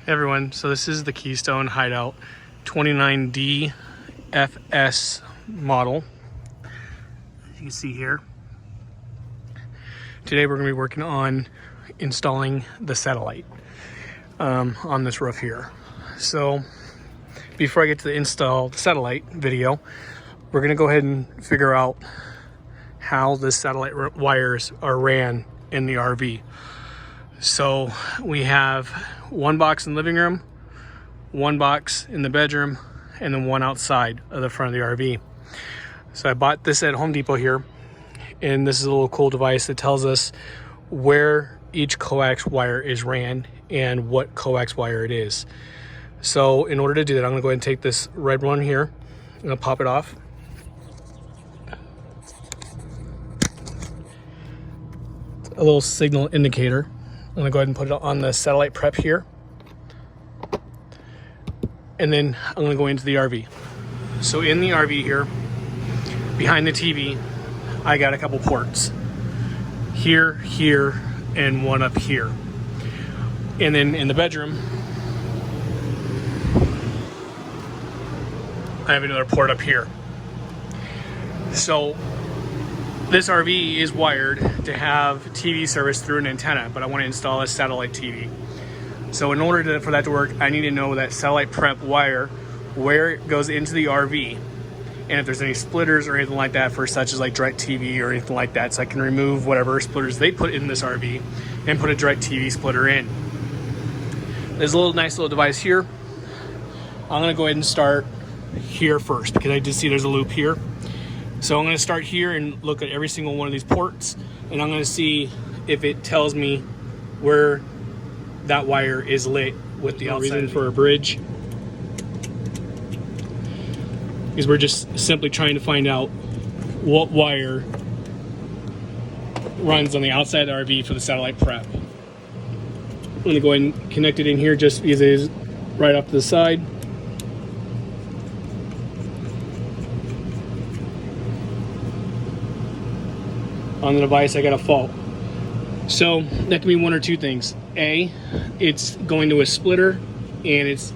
Hey everyone, so this is the Keystone Hideout 29D FS model. As you can see here. Today we're going to be working on installing the satellite on this roof here. So before I get to the install the satellite video, we're going to go ahead and figure out how the satellite wires are ran in the RV. So we have one box in the living room, one box in the bedroom, and then one outside of the front of the RV. So I bought this at Home Depot here, and this is a little cool device that tells us where each coax wire is ran and what coax wire it is. So in order to do that, I'm going to go ahead and take this red one here. I'm going to pop it off. A little signal indicator. I'm going to go ahead and put it on the satellite prep here. And then I'm going to go into the RV. So in the RV here, behind the TV, I got a couple ports. Here, here, and one up here. And then in the bedroom, I have another port up here. So this RV is wired to have TV service through an antenna, but I want to install a satellite TV. So in order for that to work, I need to know that satellite prep wire, where it goes into the RV, and if there's any splitters or anything like that for such as like direct TV or anything like that, so I can remove whatever splitters they put in this RV and put a direct TV splitter in. There's a nice little device here. I'm going to go ahead and start here first because I did see there's a loop here. So I'm going to start here and look at every single one of these ports, and I'm going to see if it tells me where that wire is lit with the outside. Reason for a bridge is we're just simply trying to find out what wire runs on the outside of the RV for the satellite prep. I'm going to go ahead and connect it in here just because it is right off to the side. On the device, I got a fault. So that can be one or two things. A, it's going to a splitter and it's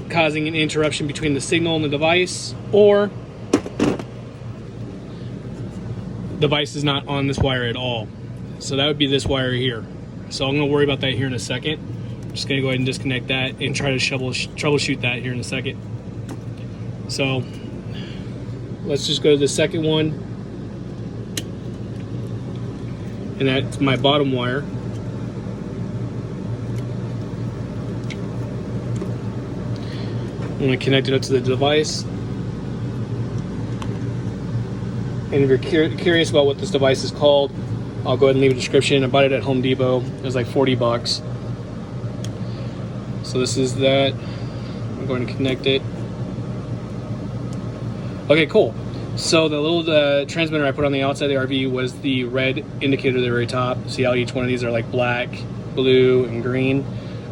causing an interruption between the signal and the device, or the device is not on this wire at all. So that would be this wire here. So I'm going to worry about that here in a second. I'm just going to go ahead and disconnect that and try to troubleshoot that here in a second. So let's just go to the second one. And that's my bottom wire. I'm going to connect it up to the device. And if you're curious about what this device is called, I'll go ahead and leave a description. I bought it at Home Depot. It was like 40 bucks. So this is that. I'm going to connect it. Okay, cool. So the little transmitter I put on the outside of the RV was the red indicator at the very top. See how each one of these are like black, blue, and green?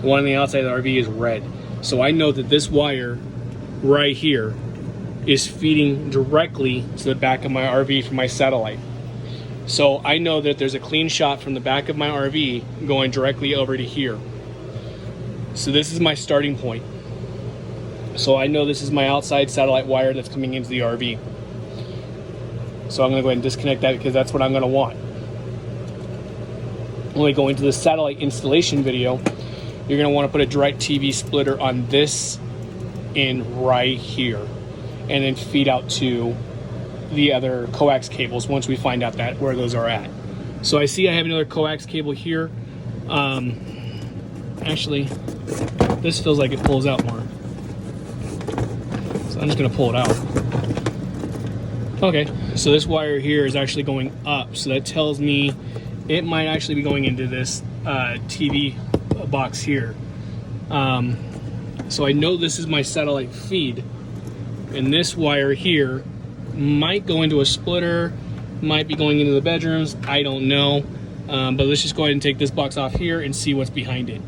The one on the outside of the RV is red. So I know that this wire right here is feeding directly to the back of my RV from my satellite. So I know that there's a clean shot from the back of my RV going directly over to here. So this is my starting point. So I know this is my outside satellite wire that's coming into the RV. So I'm going to go ahead and disconnect that because that's what I'm going to want. When we go into the satellite installation video, you're going to want to put a direct TV splitter on this in right here, and then feed out to the other coax cables once we find out that where those are at. So I see I have another coax cable here. Actually, this feels like it pulls out more. So I'm just going to pull it out. Okay, so this wire here is actually going up, so that tells me it might actually be going into this TV box here. So I know this is my satellite feed, and this wire here might go into a splitter, might be going into the bedrooms, I don't know. But let's just go ahead and take this box off here and see what's behind it.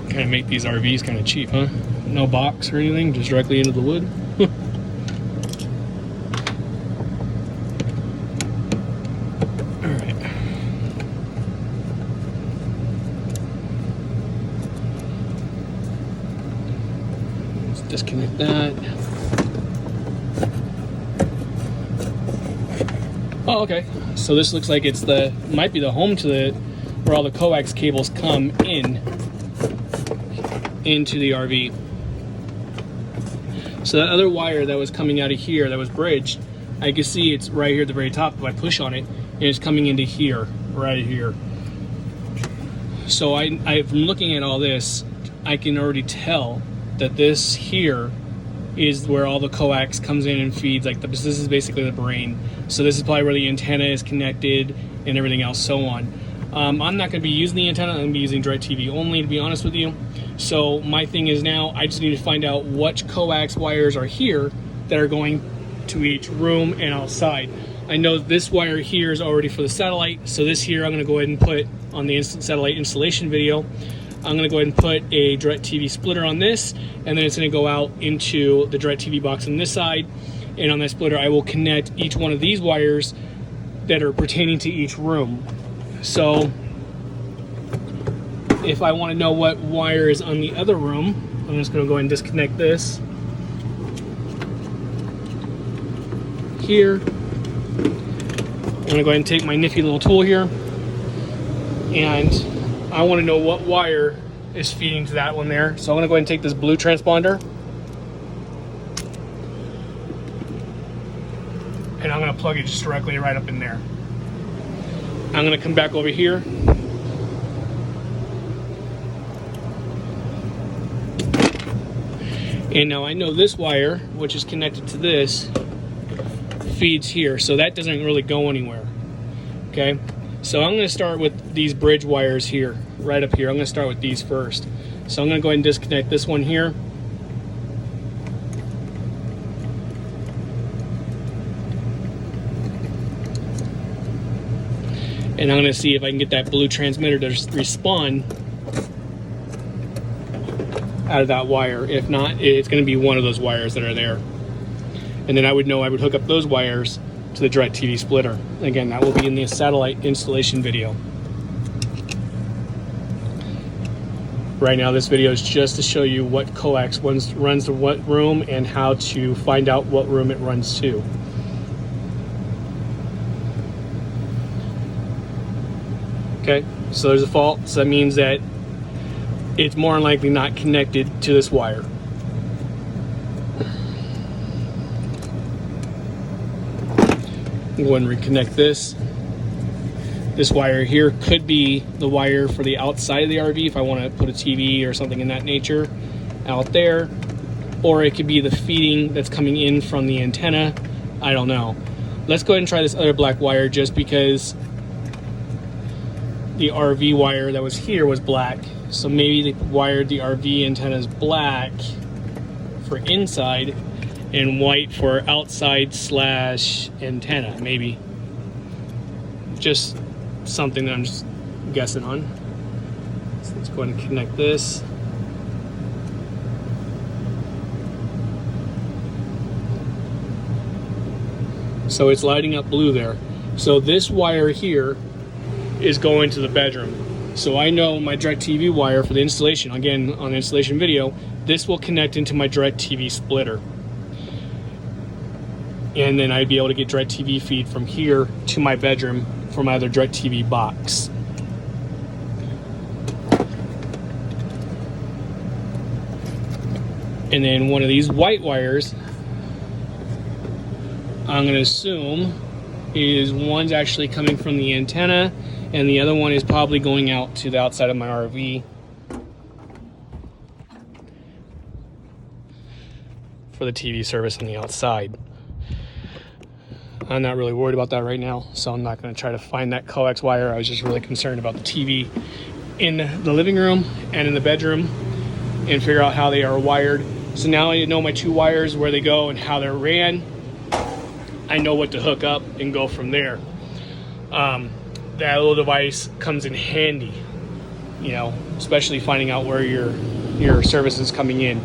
Kind of make these RVs kind of cheap, huh? No box or anything, just directly into the wood. Alright. Let's disconnect that. Oh, okay. So this looks like it's might be the home to where all the coax cables come into the RV. So that other wire that was coming out of here that was bridged, I can see it's right here at the very top. If I push on it, and it's coming into here, right here. So from looking at all this, I can already tell that this here is where all the coax comes in and feeds. Like this is basically the brain. So this is probably where the antenna is connected and everything else, so on. I'm not going to be using the antenna. I'm going to be using DirecTV only, to be honest with you. So my thing is now I just need to find out which coax wires are here that are going to each room and outside. I know this wire here is already for the satellite. So this here I'm going to go ahead and put on the satellite installation video. I'm going to go ahead and put a DirecTV splitter on this, and then it's going to go out into the DirecTV box on this side. And on that splitter, I will connect each one of these wires that are pertaining to each room. So if I want to know what wire is on the other room, I'm just going to go ahead and disconnect this here. I'm going to go ahead and take my nifty little tool here, and I want to know what wire is feeding to that one there. So I'm going to go ahead and take this blue transponder, and I'm going to plug it just directly right up in there. I'm going to come back over here, and now I know this wire, which is connected to this, feeds here, so that doesn't really go anywhere. Okay, so I'm going to start with these bridge wires here, right up here. I'm going to start with these first. So I'm going to go ahead and disconnect this one here. And I'm going to see if I can get that blue transmitter to respond out of that wire. If not, it's going to be one of those wires that are there. And then I would know I would hook up those wires to the DirecTV splitter. Again, that will be in the satellite installation video. Right now, this video is just to show you what coax runs to what room and how to find out what room it runs to. Okay, so there's a fault, so that means that it's more than likely not connected to this wire. Go ahead and reconnect this. This wire here could be the wire for the outside of the RV if I want to put a TV or something in that nature out there, or it could be the feeding that's coming in from the antenna. I don't know. Let's go ahead and try this other black wire just because the RV wire that was here was black. So maybe they wired the RV antennas black for inside and white for outside / antenna, maybe. Just something that I'm just guessing on. So let's go ahead and connect this. So it's lighting up blue there. So this wire here is going to the bedroom. So I know my DirecTV wire for the installation, again on the installation video, this will connect into my DirecTV splitter. And then I'd be able to get DirecTV feed from here to my bedroom from my other DirecTV box. And then one of these white wires, I'm going to assume, is one's actually coming from the antenna, and the other one is probably going out to the outside of my RV for the TV service on the outside. I'm not really worried about that right now, so I'm not going to try to find that coax wire. I was just really concerned about the TV in the living room and in the bedroom and figure out how they are wired. So now I know my two wires, where they go and how they're ran. I know what to hook up and go from there. That little device comes in handy, you know, especially finding out where your service is coming in.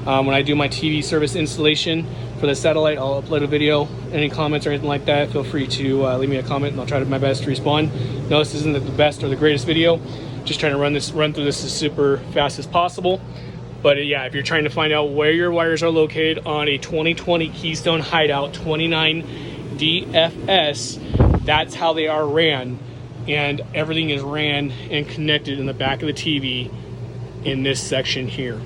When I do my TV service installation for the satellite, I'll upload a video. Any comments or anything like that, feel free to leave me a comment and I'll try my best to respond. No, this isn't the best or the greatest video. Just trying to run through this as super fast as possible. But yeah, if you're trying to find out where your wires are located on a 2020 Keystone Hideout 29 DFS, that's how they are ran. And everything is ran and connected in the back of the TV in this section here.